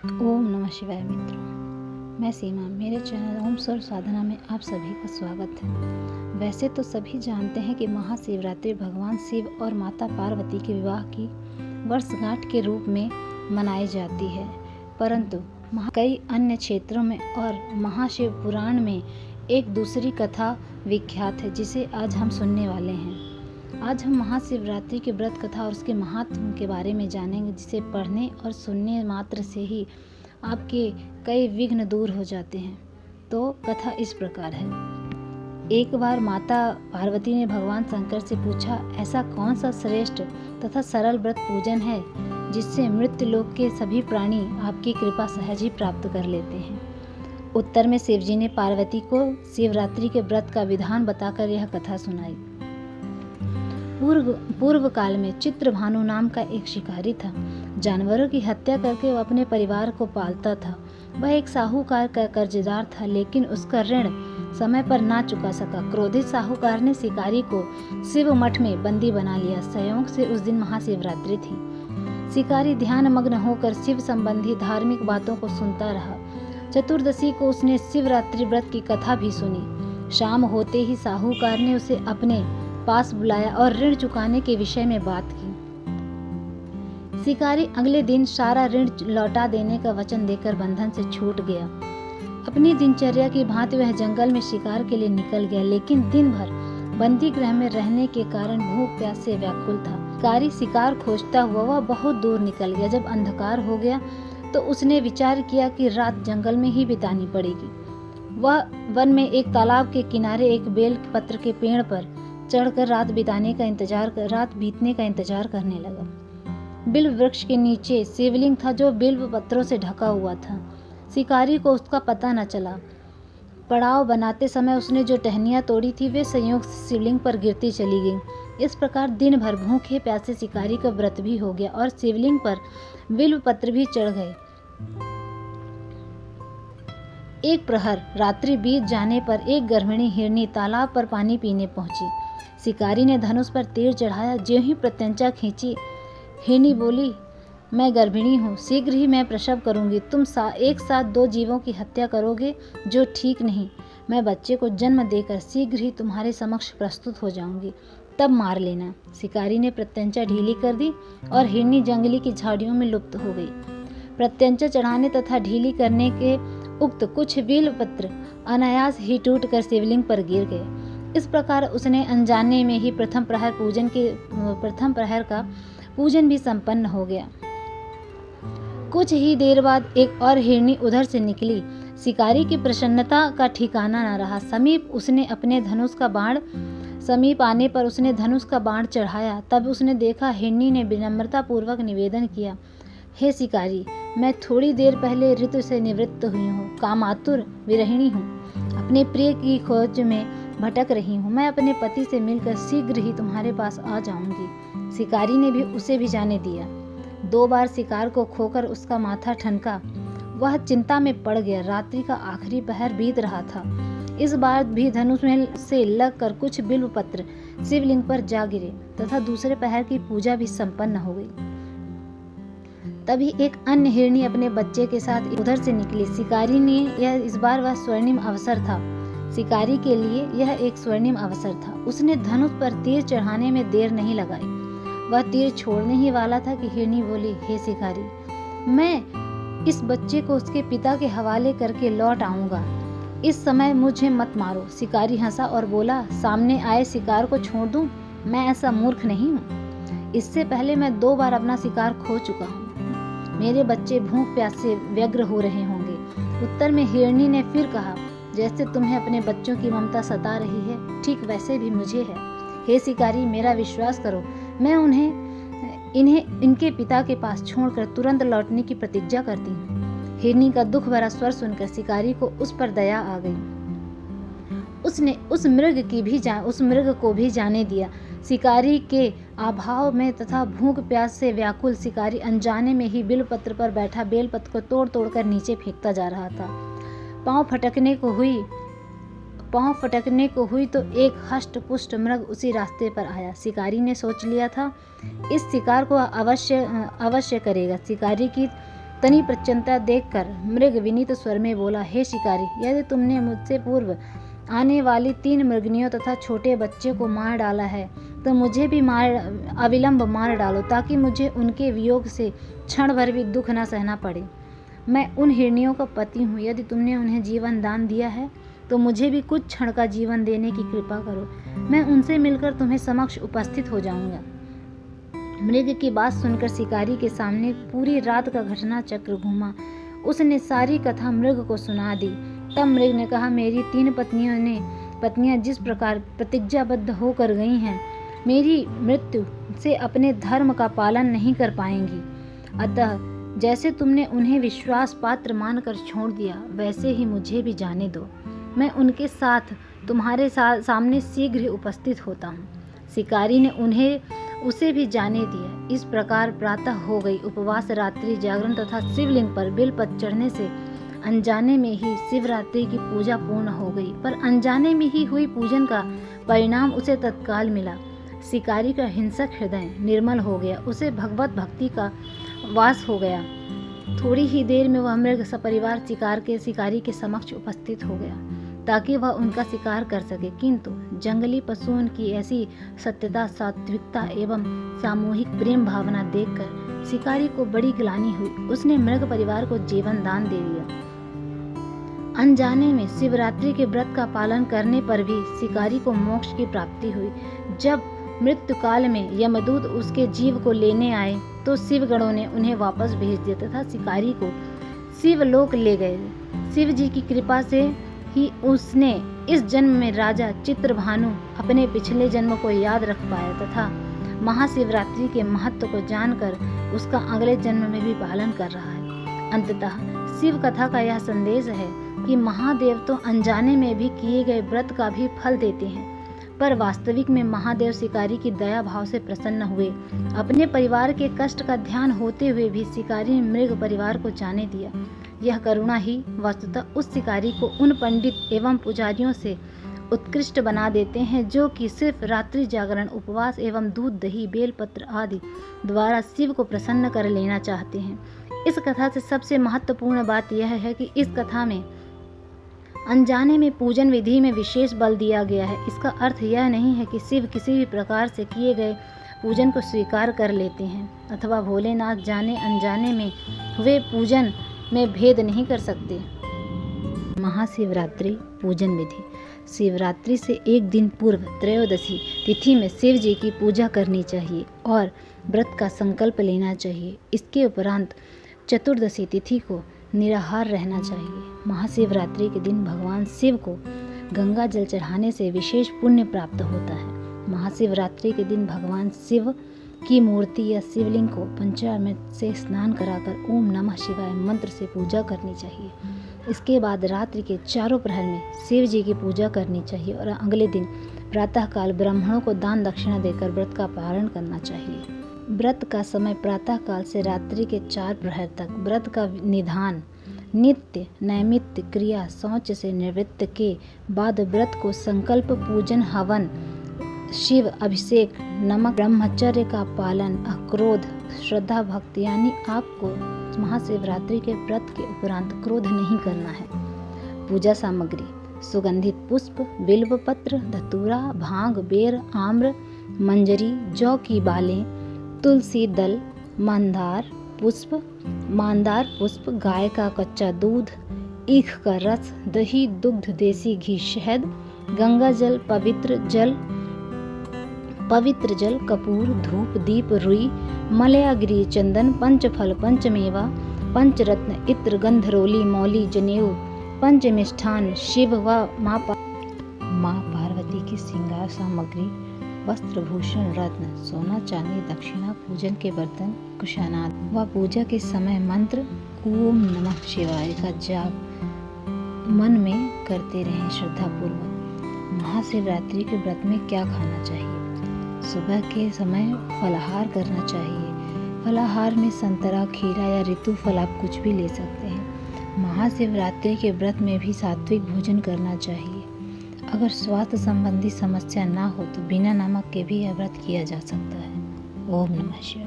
ओम नमः शिवाय मित्रों, मैं सीमा। मेरे चैनल ओम स्वर साधना में आप सभी का स्वागत है। वैसे तो सभी जानते हैं कि महाशिवरात्रि भगवान शिव और माता पार्वती के विवाह की वर्षगांठ के रूप में मनाई जाती है, परंतु कई अन्य क्षेत्रों में और महाशिव पुराण में एक दूसरी कथा विख्यात है, जिसे आज हम सुनने वाले हैं। आज हम महाशिवरात्रि के व्रत कथा और उसके महात्म के बारे में जानेंगे, जिसे पढ़ने और सुनने मात्र से ही आपके कई विघ्न दूर हो जाते हैं। तो कथा इस प्रकार है। एक बार माता पार्वती ने भगवान शंकर से पूछा, ऐसा कौन सा श्रेष्ठ तथा सरल व्रत पूजन है जिससे मृत्यु लोक के सभी प्राणी आपकी कृपा सहज ही प्राप्त कर लेते हैं। उत्तर में शिवजी ने पार्वती को शिवरात्रि के व्रत का विधान बताकर यह कथा सुनाई। पूर्व काल में चित्रभानु नाम का एक शिकारी था। जानवरों की हत्या करके वह अपने परिवार को पालता था। वह एक साहूकार का कर्जदार था, लेकिन उसका ऋण समय पर ना चुका सका। क्रोधित साहूकार ने शिकारी को शिव मठ में बंदी बना लिया। संयोग से उस दिन महाशिवरात्रि थी। शिकारी ध्यान मग्न होकर शिव संबंधी धार्मिक बातों को सुनता रहा। चतुर्दशी को उसने शिवरात्रि व्रत की कथा भी सुनी। शाम होते ही साहूकार ने उसे अपने पास बुलाया और ऋण चुकाने के विषय में बात की। शिकारी अगले दिन सारा ऋण लौटा देने का वचन देकर बंधन से छूट गया। अपनी दिनचर्या की भांति वह जंगल में शिकार के लिए निकल गया, लेकिन दिन भर बंदी गृह में रहने के कारण भूख प्यास से व्याकुल था। शिकारी शिकार खोजता हुआ वह बहुत दूर निकल गया। जब अंधकार हो गया तो उसने विचार किया कि रात जंगल में ही बितानी पड़ेगी। वह वन में एक तालाब के किनारे एक बेल पत्र के पेड़ पर चढ़कर रात बीतने का इंतजार करने लगा। बिल्व वृक्ष के नीचे शिवलिंग था, जो बिल्व पत्रों से ढका हुआ था। शिकारी को उसका पता न चला। पड़ाव बनाते समय उसने जो टहनियां तोड़ी थी वे संयोग से शिवलिंग पर गिरती चली गईं। इस प्रकार दिन भर भूखे प्यासे शिकारी का व्रत भी हो गया और शिवलिंग पर बिल्व पत्र भी चढ़ गए। एक प्रहर रात्रि बीत जाने पर एक गर्भिणी हिरनी तालाब पर पानी पीने पहुंची। शिकारी ने धनुष पर तीर चढ़ाया। ज्यों ही प्रत्यंचा खींची, हिरनी बोली, मैं गर्भिणी हूँ, शीघ्र ही मैं प्रसव करूंगी। तुम एक साथ दो जीवों की हत्या करोगे, जो ठीक नहीं। मैं बच्चे को जन्म देकर शीघ्र ही तुम्हारे समक्ष प्रस्तुत हो जाऊंगी, तब मार लेना। शिकारी ने प्रत्यंचा ढीली कर दी और हिरनी जंगली की झाड़ियों में लुप्त हो गई। प्रत्यंचा चढ़ाने तथा ढीली करने के उक्त कुछ बिल्व पत्र अनायास ही टूटकर शिवलिंग पर गिर गए। इस प्रकार उसने अनजाने में ही प्रथम प्रहर का पूजन भी संपन्न हो गया। कुछ ही देर बाद एक और हिरनी उधर से निकली। शिकारी की प्रसन्नता का ठिकाना न रहा। समीप आने पर उसने धनुष का बाण चढ़ाया। तब उसने देखा हिरनी ने विनम्रता पूर्वक निवेदन किया, हे शिकारी, मैं थोड़ी देर पहले ऋतु से निवृत्त हुई हूँ, कामातुर विरहिणी हूँ, अपने प्रिय की खोज में भटक रही हूँ। मैं अपने पति से मिलकर शीघ्र ही तुम्हारे पास आ जाऊंगी। शिकारी ने भी उसे भी जाने दिया। 2 बार शिकार को खोकर उसका माथा ठनका। वह चिंता में पड़ गया। रात्रि का आखिरी पहर बीत रहा था। इस बार भी धनुष में से लगकर कुछ बिल्व पत्र शिवलिंग पर जा गिरे तथा दूसरे पहर की पूजा भी संपन्न हो गई। तभी एक अन्य हिरनी अपने बच्चे के साथ उधर से निकली। इस बार वह स्वर्णिम अवसर था। शिकारी के लिए यह एक स्वर्णिम अवसर था। उसने धनुष पर तीर चढ़ाने में देर नहीं लगाई। वह तीर छोड़ने ही वाला था कि हिरनी बोली, हे शिकारी, मैं इस बच्चे को उसके पिता के हवाले करके लौट आऊंगा। इस समय मुझे मत मारो। शिकारी हंसा और बोला, सामने आए शिकार को छोड़ दूं? मैं ऐसा मूर्ख नहीं हूँ। इससे पहले मैं 2 बार अपना शिकार खो चुका हूँ। मेरे बच्चे भूख प्यास से व्यग्र हो रहे होंगे। उत्तर में हिरनी ने फिर कहा, जैसे तुम्हें अपने बच्चों की ममता सता रही है, ठीक वैसे भी मुझे है। हे शिकारी, मेरा विश्वास करो, मैं इन्हें इनके पिता के पास छोड़कर तुरंत लौटने की प्रतिज्ञा करती हूँ। हिरनी का दुख भरा स्वर सुनकर शिकारी को उस पर दया आ गई। उसने उस मृग को भी जाने दिया। शिकारी के अभाव में तथा भूख प्यास से व्याकुल शिकारी अनजाने में ही बिल्वपत्र पर बैठा बेलपत्र को तोड़ तोड़ कर नीचे फेंकता जा रहा था। पांव फटकने को हुई तो एक हष्ट पुष्ट मृग उसी रास्ते पर आया। शिकारी ने सोच लिया था, इस शिकार को अवश्य करेगा। शिकारी की उतनी प्रचन्नता देखकर मृग विनीत स्वर में बोला, हे शिकारी, यदि तुमने मुझसे पूर्व आने वाली 3 मृगनियों तथा छोटे बच्चे को मार डाला है तो मुझे भी अविलंब मार डालो, ताकि मुझे उनके वियोग से क्षण भर भी दुख न सहना पड़े। मैं उन हिरनियों का पति हूँ। यदि तुमने उन्हें जीवन दान दिया है तो मुझे भी कुछ क्षण का जीवन देने की कृपा करो। मैं उनसे मिलकर तुम्हें समक्ष उपस्थित हो जाऊंगा। मृग की बात सुनकर शिकारी के सामने पूरी रात का घटना चक्र घूमा। उसने सारी कथा मृग को सुना दी। तब मृग ने कहा, मेरी 3 पत्नियां जिस प्रकार प्रतिज्ञाबद्ध होकर गई हैं, मेरी मृत्यु से अपने धर्म का पालन नहीं कर पाएंगी। अतः जैसे तुमने उन्हें विश्वास पात्र मानकर छोड़ दिया, वैसे ही मुझे भी जाने दो। मैं उनके साथ तुम्हारे सामने शीघ्र ही उपस्थित होता हूँ। शिकारी ने उसे भी जाने दिया। इस प्रकार प्रातः हो गई। उपवास, रात्रि जागरण तथा शिवलिंग पर बेलपत्र चढ़ने से अनजाने में ही शिवरात्रि की पूजा पूर्ण हो गई। पर अनजाने में ही हुई पूजन का परिणाम उसे तत्काल मिला। शिकारी का हिंसक हृदय निर्मल हो गया। उसे भगवत भक्ति का वास हो गया। थोड़ी ही देर में वह मृग सपरिवार शिकारी के समक्ष उपस्थित हो गया ताकि वह उनका शिकार कर सके। किंतु जंगली पशुओं की ऐसी सत्यता, सात्विकता एवं सामूहिक प्रेम भावना देखकर शिकारी को बड़ी ग्लानि हुई। उसने मृग परिवार को जीवन दान दे दिया। अनजाने में शिवरात्रि के व्रत का पालन करने पर भी शिकारी को मोक्ष की प्राप्ति हुई। जब मृत्यु काल में यमदूत उसके जीव को लेने आए तो शिवगणों ने उन्हें वापस भेज दिया तथा शिकारी को शिवलोक ले गए। शिव जी की कृपा से ही उसने इस जन्म में राजा चित्रभानु अपने पिछले जन्म को याद रख पाया तथा महाशिवरात्रि के महत्व को जानकर उसका अगले जन्म में भी पालन कर रहा है। अंततः शिव कथा का यह संदेश है कि महादेव तो अनजाने में भी किए गए व्रत का भी फल देते हैं, पर वास्तविक में महादेव शिकारी की दया भाव से प्रसन्न हुए। अपने परिवार के कष्ट का ध्यान होते हुए भी शिकारी ने मृग परिवार को जाने दिया। यह करुणा ही वस्तुतः उस शिकारी को उन पंडित एवं पुजारियों से उत्कृष्ट बना देते हैं जो कि सिर्फ रात्रि जागरण, उपवास एवं दूध, दही, बेलपत्र आदि द्वारा शिव को प्रसन्न कर लेना चाहते हैं। इस कथा से सबसे महत्वपूर्ण बात यह है कि इस कथा में अनजाने में पूजन विधि में विशेष बल दिया गया है। इसका अर्थ यह नहीं है कि शिव किसी भी प्रकार से किए गए पूजन को स्वीकार कर लेते हैं अथवा भोलेनाथ जाने अनजाने में हुए पूजन में भेद नहीं कर सकते। महाशिवरात्रि पूजन विधि। शिवरात्रि से एक दिन पूर्व त्रयोदशी तिथि में शिव जी की पूजा करनी चाहिए और व्रत का संकल्प लेना चाहिए। इसके उपरांत चतुर्दशी तिथि को निराहार रहना चाहिए। महाशिवरात्रि के दिन भगवान शिव को गंगा जल चढ़ाने से विशेष पुण्य प्राप्त होता है। महाशिवरात्रि के दिन भगवान शिव की मूर्ति या शिवलिंग को पंचामृत से स्नान कराकर ओम नमः शिवाय मंत्र से पूजा करनी चाहिए। इसके बाद रात्रि के चारों प्रहर में शिव जी की पूजा करनी चाहिए और अगले दिन प्रातःकाल ब्राह्मणों को दान दक्षिणा देकर व्रत का पारण करना चाहिए। व्रत का समय प्रातःकाल से रात्रि के 4 प्रहर तक। व्रत का निधान। नित्य नैमित्य क्रिया शौच से निवृत्त के बाद व्रत को संकल्प, पूजन, हवन, शिव अभिषेक, नमक, ब्रह्मचर्य का पालन, अक्रोध, श्रद्धा, भक्ति, यानी आपको महाशिवरात्रि के व्रत के उपरांत क्रोध नहीं करना है। पूजा सामग्री। सुगंधित पुष्प, बिल्व पत्र, धतूरा, भांग, बेर, आम्र, मंजरी, जौ की बालें, तुलसी दल, मंदार पुष्प, गाय का कच्चा दूध, ईख का रस, दही, दुग्ध, देसी घी, शहद, गंगा जल, पवित्र जल, कपूर, धूप, दीप, रुई, मलयागिरी, चंदन, पंचफल, पंचमेवा, पंचरत्न, इत्र, गंधरोली, मौली, जनेऊ, पंचमिष्ठान, शिव व माँ पार्वती की श्रृंगार सामग्री, वस्त्र, भूषण, रत्न, सोना, चांदी, दक्षिणा, पूजन के बर्तन, कुशानाद व पूजा के समय मंत्र ओम नमः शिवाय का जाप मन में करते रहें श्रद्धापूर्वक। महाशिवरात्रि के व्रत में क्या खाना चाहिए? सुबह के समय फलाहार करना चाहिए। फलाहार में संतरा, खीरा या ऋतु फल आप कुछ भी ले सकते हैं। महाशिवरात्रि के व्रत में भी सात्विक भोजन करना चाहिए। अगर स्वास्थ्य संबंधी समस्या ना हो तो बिना नमक के भी यह व्रत किया जा सकता है। ओम नमः शिवाय।